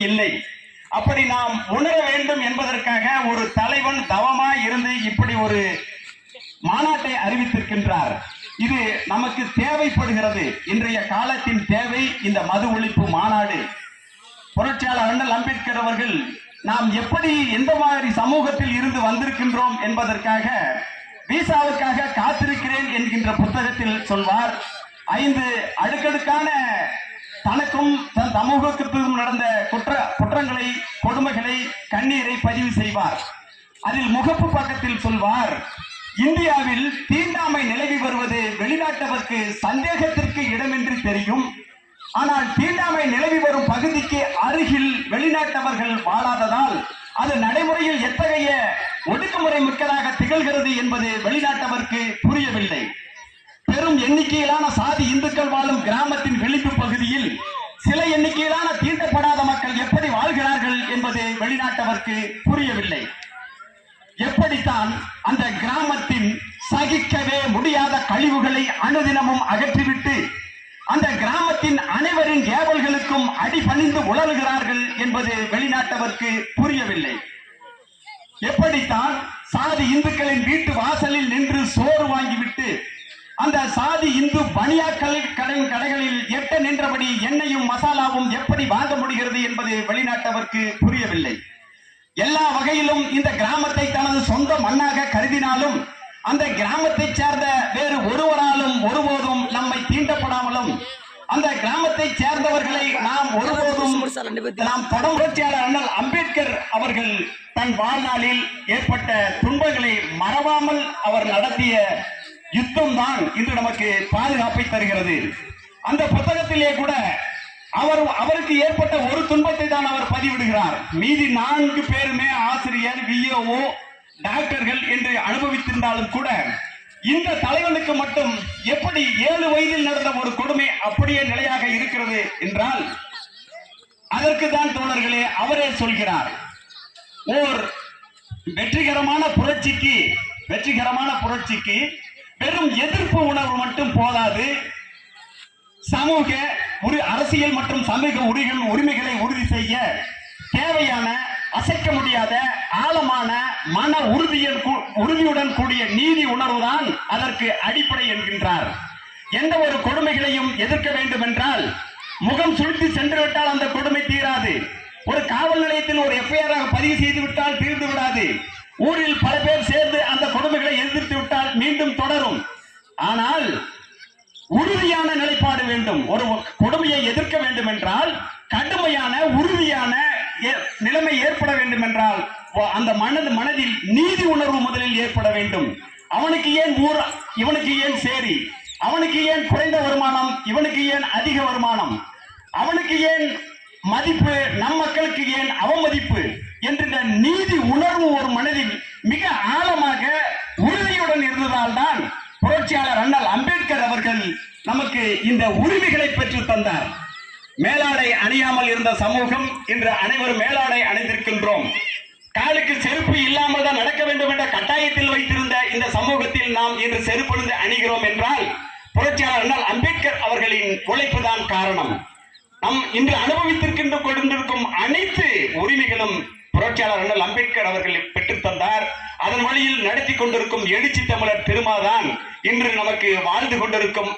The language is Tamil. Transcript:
இல்லை. அப்படி நாம் உணர வேண்டும் என்பதற்காக ஒரு தலைவன் தவமாய் இருந்து இப்படி ஒரு மாநாட்டை அறிவித்திருக்கின்றார். இது நமக்கு தேவைப்படுகிறது. இன்றைய காலத்தின் தேவை இந்த மது ஒழிப்பு மாநாடு. புரட்சியாளர் அண்ணல் அம்பேத்கர் அவர்கள் நாம் எப்படி எந்த மாதிரி சமூகத்தில் இருந்து வந்திருக்கின்றோம் என்பதற்காக விசாவுக்காக காத்திருக்கிறேன் என்கின்ற புத்தகத்தில் சொல்வார். 5 அடுக்கடுக்கான தனக்கும் தன் சமூகத்திற்கும் நடந்த குற்றங்களை, கொடுமைகளை, கண்ணீரை பதிவு செய்வார். அதில் முகப்பு பக்கத்தில் சொல்வார், இந்தியாவில் தீண்டாமை நிலவி வருவது வெளிநாட்டவருக்கு சந்தேகத்திற்கு இடமின்றி தெரியும். ஆனால் தீண்டாமை நிலவி வரும் பகுதிக்கு அருகில் வெளிநாட்டவர்கள் வாழாததால் அது நடைமுறையில் எத்தகைய ஒடுக்குமுறை மிக்கதாக திகழ்கிறது என்பது வெளிநாட்டவருக்கு புரியவில்லை. பெரும் எண்ணிக்கையிலான சாதி இந்துக்கள் வாழும் கிராமத்தின் விளிம்பு பகுதியில் சில எண்ணிக்கையிலான தீண்டப்படாத மக்கள் எப்படி வாழ்கிறார்கள் என்பது வெளிநாட்டவருக்கு புரியவில்லை. எப்படித்தான் அந்த கிராமத்தின் சகிக்கவே முடியாத கழிவுகளை அனுதினமும் அகற்றிவிட்டு அந்த கிராமத்தின் அனைவரின் ஏவல்களுக்கும் அடிபணிந்து உழல்கிறார்கள் என்பது வெளிநாட்டவருக்கு புரியவில்லை. எப்படித்தான் சாதி இந்துக்களின் வீட்டு வாசலில் நின்று சோறு வாங்கிவிட்டு அந்த சாதி இந்து கடைகளில் எட்ட நின்றபடி எண்ணெயும் மசாலாவும் எப்படி வாங்க முடிகிறது என்பது வெளிநாட்டவருக்கு புரியவில்லை. எல்லா வகையிலும் இந்த கிராமத்தை தனது சொந்த மண்ணாக கருதினாலும் அந்த கிராமத்தை சேர்ந்த வேறு ஒருவராலும் ஒருபோதும் நம்மை தீண்டப்படாமலும் அந்த கிராமத்தை சேர்ந்தவர்களை நாம் ஒருபோதும் புரட்சியாளர் அண்ணல் அம்பேத்கர் அவர்கள் தன் வாழ்நாளில் ஏற்பட்ட துன்பங்களை மறவாமல் அவர் நடத்திய யுத்தம் தான் இன்று நமக்கு பாதுகாப்பை தருகிறது. அந்த புத்தகத்திலே கூட அவருக்கு ஏற்பட்ட ஒரு துன்பத்தை தான் அவர் பதிவிடுகிறார். மீதி 4 பேருமே ஆசிரியர், விஏஓ, டாக்டர்கள் என்று அனுபவித்திருந்தாலும் கூட இந்த தலைவனுக்கு மட்டும் எப்படி 7 வயதில் நடந்த ஒரு கொடுமை அப்படியே நிலையாக இருக்கிறது என்றால் அதற்கு தான் தோழர்களே அவரே சொல்கிறார். ஓர் வெற்றிகரமான புரட்சிக்கு வெறும் எதிர்ப்பு உணர்வு மட்டும் போதாது. சமூக அரசியல் மற்றும் சமூக உரிமைகளை உறுதி செய்ய தேவையான அசைக்க முடியாத ஆழமான மன உறுதியுடன் கூடிய நீதி உணர்வுதான் அதற்கு அடிப்படை என்கின்றார். எந்த ஒரு கொடுமைகளையும் எதிர்க்க வேண்டும் என்றால் முகம் சுழித்து சென்று விட்டால் அந்த கொடுமை தீராது. ஒரு காவல் நிலையத்தில் ஒரு எஃப்ஐஆர் பதிவு செய்து விட்டால் தீர்ந்து விடாது. ஊரில் பல பேர் சேர்ந்து அந்த கொடுமைகளை எதிர்த்து விட்டால் மீண்டும் தொடரும். ஆனால் உறுதியான நிலைப்பாடு வேண்டும். ஒரு கொடுமையை எதிர்க்க வேண்டும் என்றால் கடுமையான உறுதியான நிலைமை ஏற்பட வேண்டும் என்றால் அந்த மனதில் நீதி உணர்வு முதலில் ஏற்பட வேண்டும். அவனுக்கு ஏன் ஊர், இவனுக்கு ஏன் சேரி, அவனுக்கு ஏன் குறைந்த வருமானம், இவனுக்கு ஏன் அதிக வருமானம், அவனுக்கு ஏன் மதிப்பு, நம் மக்களுக்கு ஏன் அவமதிப்பு என்ற நீதி உணர்வு ஒரு மனதில் மிக ஆழமாக உறுதியுடன் இருந்ததால் தான் புரட்சியாளர் அண்ணல் அம்பேத்கர் அவர்கள் நமக்கு இந்த உரிமைகளை பெற்று தந்தார். மேலாடை அணியாமல் இருந்த சமூகம் இன்று அனைவரும் மேலாடை அணிந்திருக்கின்றோம். காலுக்கு செருப்பு இல்லாமல் தான் நடக்க வேண்டும் என்ற கட்டாயத்தில் வைத்திருந்த இந்த சமூகத்தில் நாம் இன்று செருப்பு அணிகிறோம் என்றால் புரட்சியாளர் அண்ணல் அம்பேத்கர் அவர்களின் உழைப்பு தான் காரணம். நம் இன்று அனுபவித்திருக்கின்ற கொண்டிருக்கும் அனைத்து உரிமைகளும் புரட்சியாளர் அண்ணல் அம்பேத்கர் அவர்கள் பெற்றுத் தந்தார். அதன் வழியில் நடத்தி கொண்டிருக்கும் எழுச்சி தமிழர் திருமாதான் இன்று நமக்கு வாழ்ந்து கொண்டிருக்கும்